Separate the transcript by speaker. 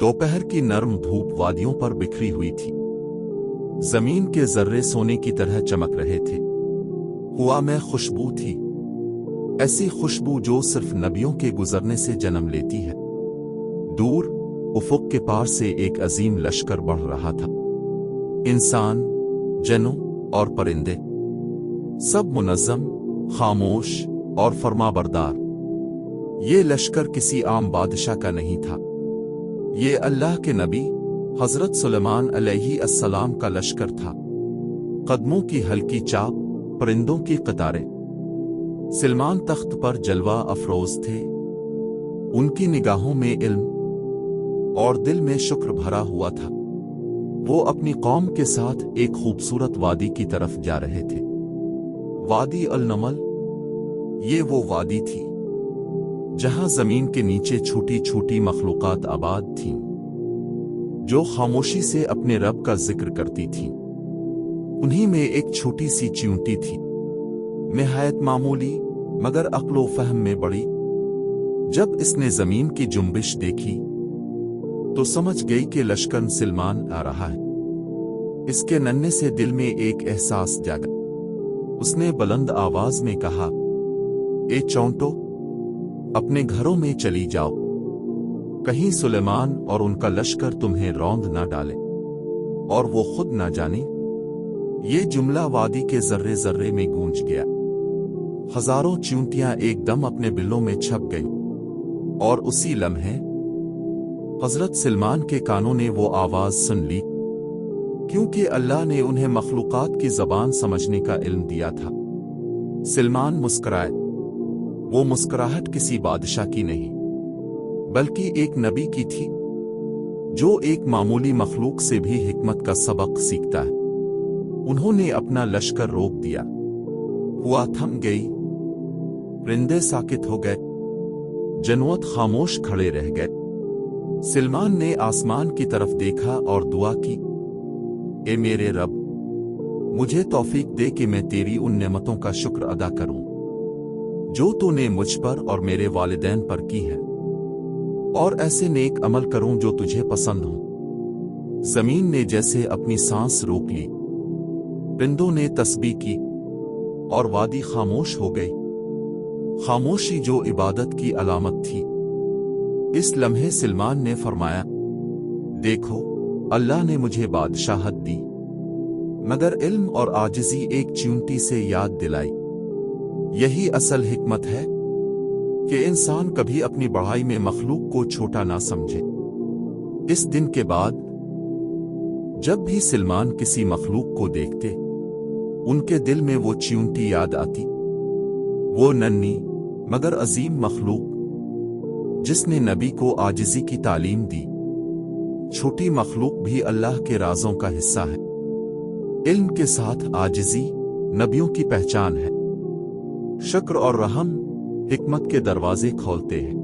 Speaker 1: दोपहर की नर्म धूप वादियों पर बिखरी हुई थी। जमीन के जर्रे सोने की तरह चमक रहे थे। हवा में खुशबू थी, ऐसी खुशबू जो सिर्फ नबियों के गुजरने से जन्म लेती है। दूर उफुक के पार से एक अजीम लश्कर बढ़ रहा था। इंसान, जनों और परिंदे, सब मुनज़्ज़म, खामोश और फरमाबरदार। ये लश्कर किसी आम बादशाह का नहीं था। ये अल्लाह के नबी हजरत सुलेमान अलैहिस्सलाम का लश्कर था। कदमों की हल्की चाप, परिंदों की कतारें। सुलेमान तख्त पर जलवा अफरोज थे। उनकी निगाहों में इल्म और दिल में शुक्र भरा हुआ था। वो अपनी कौम के साथ एक खूबसूरत वादी की तरफ जा रहे थे। वादी अल नमल, ये वो वादी थी जहां जमीन के नीचे छोटी छोटी मखलूकात आबाद थीं, जो खामोशी से अपने रब का जिक्र करती थीं। उन्हीं में एक छोटी सी चींटी थी, निहायत मामूली मगर अक्लो फहम में बड़ी। जब इसने जमीन की जुम्बिश देखी तो समझ गई कि लश्कर सुलेमान आ रहा है। इसके नन्हे से दिल में एक एहसास जागा। उसने बुलंद आवाज में कहा, ए चौंटो, अपने घरों में चली जाओ, कहीं सुलेमान और उनका लश्कर तुम्हें रौंद ना डाले और वो खुद ना जाने। ये जुमला वादी के जर्रे जर्रे में गूंज गया। हजारों चींटियां एकदम अपने बिलों में छप गईं और उसी लम्हे हजरत सुलेमान के कानों ने वो आवाज सुन ली, क्योंकि अल्लाह ने उन्हें मखलूकात की जबान समझने का इल्म दिया था। सुलेमान मुस्कुराए। वो मुस्कुराहट किसी बादशाह की नहीं, बल्कि एक नबी की थी, जो एक मामूली मखलूक से भी हिकमत का सबक सीखता है। उन्होंने अपना लश्कर रोक दिया। हुआ थम गई, परिंदे साकित हो गए, जनवत खामोश खड़े रह गए। सुलेमान ने आसमान की तरफ देखा और दुआ की, ए मेरे रब, मुझे तौफीक दे कि मैं तेरी उन नेमतों का शुक्र अदा करूं जो तूने मुझ पर और मेरे वालिदैन पर की है, और ऐसे नेक अमल करूं जो तुझे पसंद हो। जमीन ने जैसे अपनी सांस रोक ली, परिंदों ने तस्बीह की और वादी खामोश हो गई। खामोशी जो इबादत की अलामत थी। इस लम्हे सुलेमान ने फरमाया, देखो, अल्लाह ने मुझे बादशाहत दी, मगर इल्म और आजिज़ी एक चींटी से याद दिलाई। यही असल हिकमत है कि इंसान कभी अपनी बढ़ाई में मखलूक को छोटा ना समझे। इस दिन के बाद जब भी सुलेमान किसी मखलूक को देखते, उनके दिल में वो चींटी याद आती, वो नन्ही मगर अजीम मखलूक जिसने नबी को आजिज़ी की तालीम दी। छोटी मखलूक भी अल्लाह के राज़ों का हिस्सा है। इल्म के साथ आजिज़ी नबियों की पहचान है। शुक्र और रहम हिकमत के दरवाजे खोलते हैं।